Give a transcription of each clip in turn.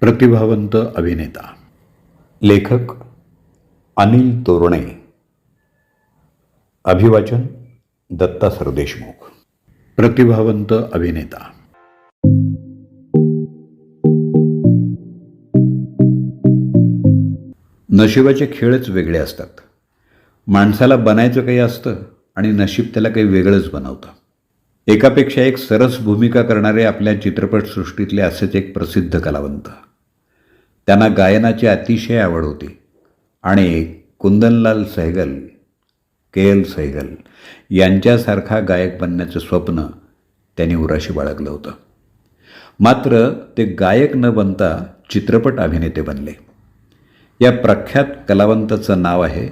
प्रतिभावंत अभिनेता, लेखक अनिल तोरणे, अभिवाचन दत्ता सरदेशमुख. प्रतिभावंत अभिनेता. नशिबाचे खेळच वेगळे असतात. माणसाला बनायचं काही असतं आणि नशीब त्याला काही वेगळंच बनवतं. एकापेक्षा एक सरस भूमिका करणारे आपल्या चित्रपटसृष्टीतले असेच एक प्रसिद्ध कलावंत. त्यांना गायनाची अतिशय आवड होती आणि कुंदनलाल सहगल, के. एल. सहगल यांच्यासारखा गायक बनण्याचं स्वप्न त्यांनी उराशी बाळगलं होतं. मात्र ते गायक न बनता चित्रपट अभिनेते बनले. या प्रख्यात कलावंताचं नाव आहे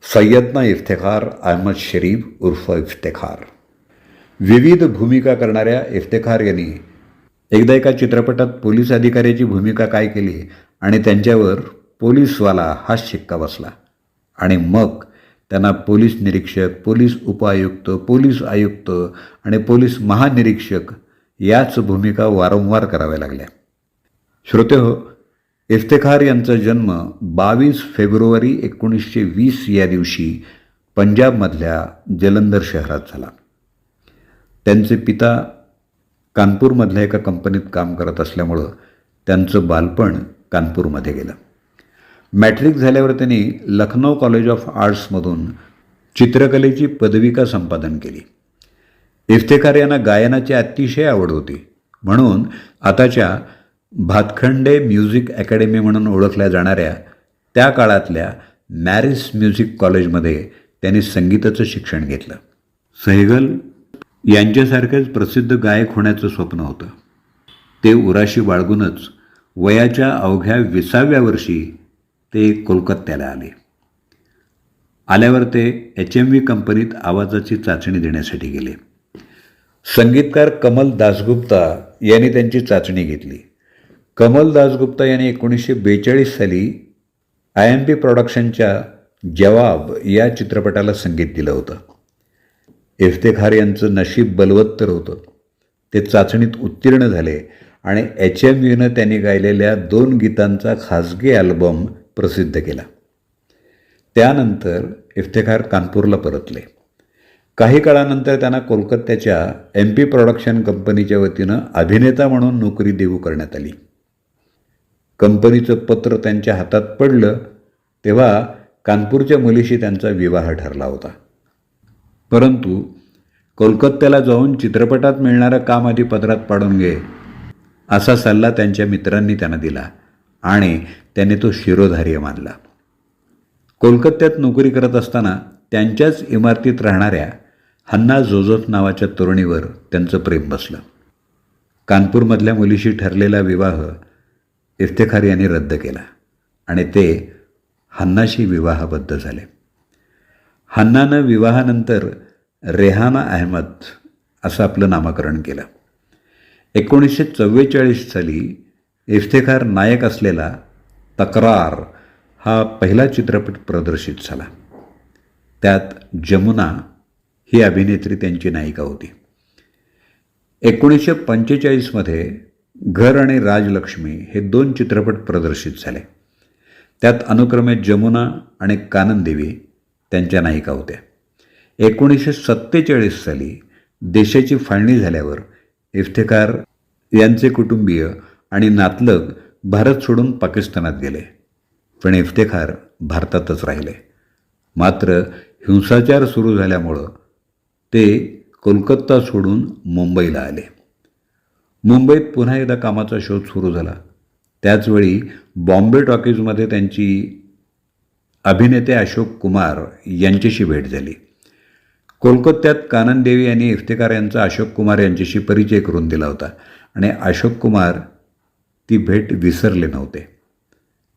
सैयदना इफ्तेखार अहमद शरीफ उर्फ इफ्तेखार. विविध भूमिका करणाऱ्या इफ्तेखार यांनी एकदा एका चित्रपटात पोलीस अधिकाऱ्याची भूमिका काय केली आणि त्यांच्यावर पोलीसवाला हा शिक्का बसला आणि मग त्यांना पोलीस निरीक्षक, पोलीस उपआयुक्त, पोलीस आयुक्त आणि पोलीस महानिरीक्षक याच भूमिका वारंवार कराव्या लागल्या. श्रोतेहो, इफ्तेखार यांचा जन्म 22 फेब्रुवारी 1920 या दिवशी पंजाबमधल्या जलंधर शहरात झाला. त्यांचे पिता कानपूरमधल्या एका कंपनीत काम करत असल्यामुळं त्यांचं बालपण कानपूरमध्ये गेलं. मॅट्रिक झाल्यावर त्यांनी लखनौ कॉलेज ऑफ आर्ट्समधून चित्रकलेची पदविका संपादन केली. इफ्तेखार यांना गायनाची अतिशय आवड होती, म्हणून आताच्या भातखंडे म्युझिक अकॅडमी म्हणून ओळखल्या जाणाऱ्या त्या काळातल्या मॅरिस म्युझिक कॉलेजमध्ये त्यांनी संगीताचं शिक्षण घेतलं. सहगल यांच्यासारखेच प्रसिद्ध गायक होण्याचं स्वप्न होतं. ते उराशी बाळगूनच वयाच्या अवघ्या 20व्या वर्षी ते कोलकात्याला आले. आल्यावर ते HMV कंपनीत आवाजाची चाचणी देण्यासाठी गेले. संगीतकार कमल दासगुप्ता यांनी त्यांची चाचणी घेतली. कमल दासगुप्ता यांनी 1942 साली IMP प्रोडक्शनच्या जवाब या चित्रपटाला संगीत दिलं होतं. इफ्तेखार यांचं नशीब बलवत्तर होतं. ते चाचणीत उत्तीर्ण झाले आणि HMVनं त्यांनी गायलेल्या 2 गीतांचा खाजगी अल्बम प्रसिद्ध केला. त्यानंतर इफ्तेखार कानपूरला परतले. काही काळानंतर त्यांना कोलकात्याच्या MP प्रोडक्शन कंपनीच्या वतीनं अभिनेता म्हणून नोकरी देऊ करण्यात आली. कंपनीचं पत्र त्यांच्या हातात पडलं तेव्हा कानपूरच्या मुलीशी त्यांचा विवाह ठरला होता. परंतु कोलकात्याला जाऊन चित्रपटात मिळणारं काम आधी पदरात पाडून घे असा सल्ला त्यांच्या मित्रांनी त्यांना दिला आणि त्याने तो शिरोधार्य मानला. कोलकात्यात नोकरी करत असताना त्यांच्याच इमारतीत राहणाऱ्या हन्ना जोझफ नावाच्या तरुणीवर त्यांचं प्रेम बसलं. कानपूरमधल्या मुलीशी ठरलेला विवाह इफ्तेखार यांनी रद्द केला आणि ते हन्नाशी विवाहबद्ध झाले. हन्नानं विवाहानंतर रेहाना अहमद असं आपलं नामकरण केलं. 1944 साली इफ्तेखार नायक असलेला तक्रार हा पहिला चित्रपट प्रदर्शित झाला. त्यात जमुना ही अभिनेत्री त्यांची नायिका होती. 1945मध्ये घर आणि राजलक्ष्मी हे 2 चित्रपट प्रदर्शित झाले. त्यात अनुक्रमे जमुना आणि काननदेवी त्यांच्या नायिका होत्या. 1947 साली देशाची फाळणी झाल्यावर इफ्तेखार यांचे कुटुंबीय आणि नातलग भारत सोडून पाकिस्तानात गेले, पण इफ्तेखार भारतातच राहिले. मात्र हिंसाचार सुरू झाल्यामुळं ते कोलकाता सोडून मुंबईला आले. मुंबईत पुन्हा एकदा कामाचा शोध सुरू झाला. त्याचवेळी बॉम्बे टॉकीजमध्ये त्यांची अभिनेते अशोक कुमार यांच्याशी भेट झाली. कोलकात्यात काननदेवी यांनी इफ्तेखार यांचा अशोक कुमार यांच्याशी परिचय करून दिला होता आणि अशोक कुमार ती भेट विसरले नव्हते.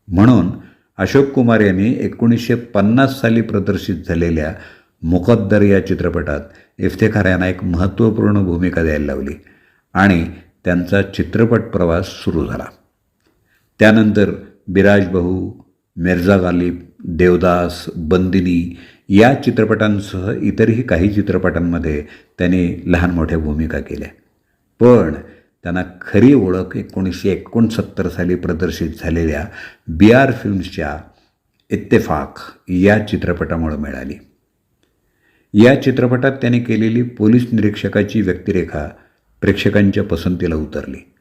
म्हणून अशोक कुमार यांनी 1950 साली प्रदर्शित झालेल्या मुकद्दर या चित्रपटात इफ्तेखार यांना एक महत्त्वपूर्ण भूमिका द्यायला लावली आणि त्यांचा चित्रपट प्रवास सुरू झाला. त्यानंतर बिराज बहू, मिर्झा गालिब, देवदास, बंदिनी या चित्रपटांसह इतरही काही चित्रपटांमध्ये त्यांनी लहान मोठ्या भूमिका केल्या. पण त्यांना खरी ओळख 1969 साली प्रदर्शित झालेल्या BR फिल्म्सच्या इत्तेफाक या चित्रपटामुळे मिळाली. या चित्रपटात त्याने केलेली पोलीस निरीक्षकाची व्यक्तिरेखा प्रेक्षकांच्या पसंतीला उतरली.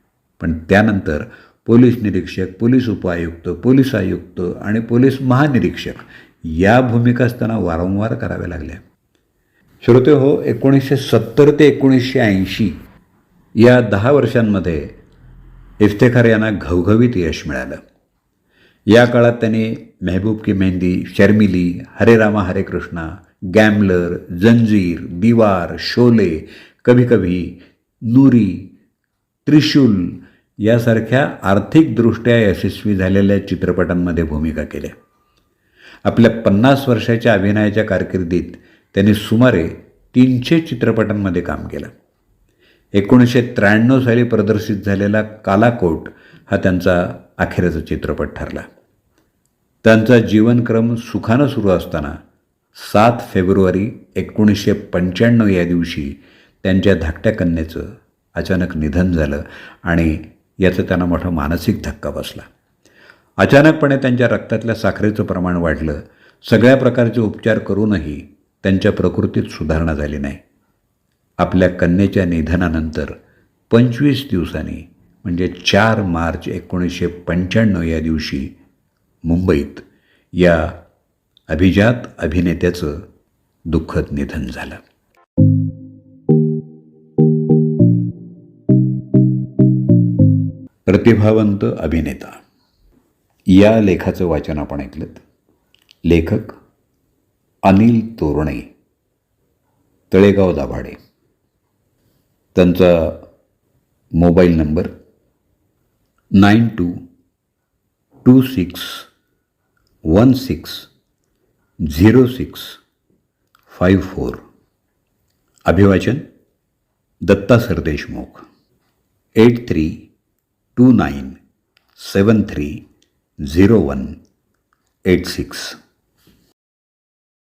पण त्यानंतर पोलीस निरीक्षक, पोलीस उपायुक्त, पोलीस आयुक्त आणि पोलीस महानिरीक्षक या भूमिकाच त्यांना वारंवार कराव्या लागल्या. श्रोते हो, 1970 ते 1980 या 10 वर्षांमध्ये इफ्तेखार यांना घवघवीत यश मिळालं. या काळात त्याने मेहबूब की मेहंदी, शर्मिली, हरे रामा हरे कृष्णा, गॅमलर, जंजीर, दीवार, शोले, कभी कभी, नूरी, त्रिशूल यासारख्या आर्थिकदृष्ट्या यशस्वी झालेल्या चित्रपटांमध्ये भूमिका केल्या. आपल्या 50 वर्षाच्या अभिनयाच्या कारकिर्दीत त्यांनी सुमारे 300 चित्रपटांमध्ये काम केलं. 1993 साली प्रदर्शित झालेला कालाकोट हा त्यांचा अखेरचा चित्रपट ठरला. त्यांचा जीवनक्रम सुखानं सुरू असताना 7 फेब्रुवारी 1995 या दिवशी त्यांच्या धाकट्या कन्येचं अचानक निधन झालं आणि याचा त्यांना मोठा मानसिक धक्का बसला. अचानकपणे त्यांच्या रक्तातल्या साखरेचं प्रमाण वाढलं. सगळ्या प्रकारचे उपचार करूनही त्यांच्या प्रकृतीत सुधारणा झाली नाही. आपल्या कन्येच्या निधनानंतर 25 दिवसांनी म्हणजे 4 मार्च 1995 या दिवशी मुंबईत या अभिजात अभिनेत्याचं दुःखद निधन झालं. प्रतिभावंत अभिनेता या लेखाचं वाचन आपण ऐकलं. लेखक अनिल तोरणे, तळेगाव दाभाडे. त्यांचा मोबाईल नंबर 9226160654. अभिवाचन दत्ता सरदेशमुख. 8329730186.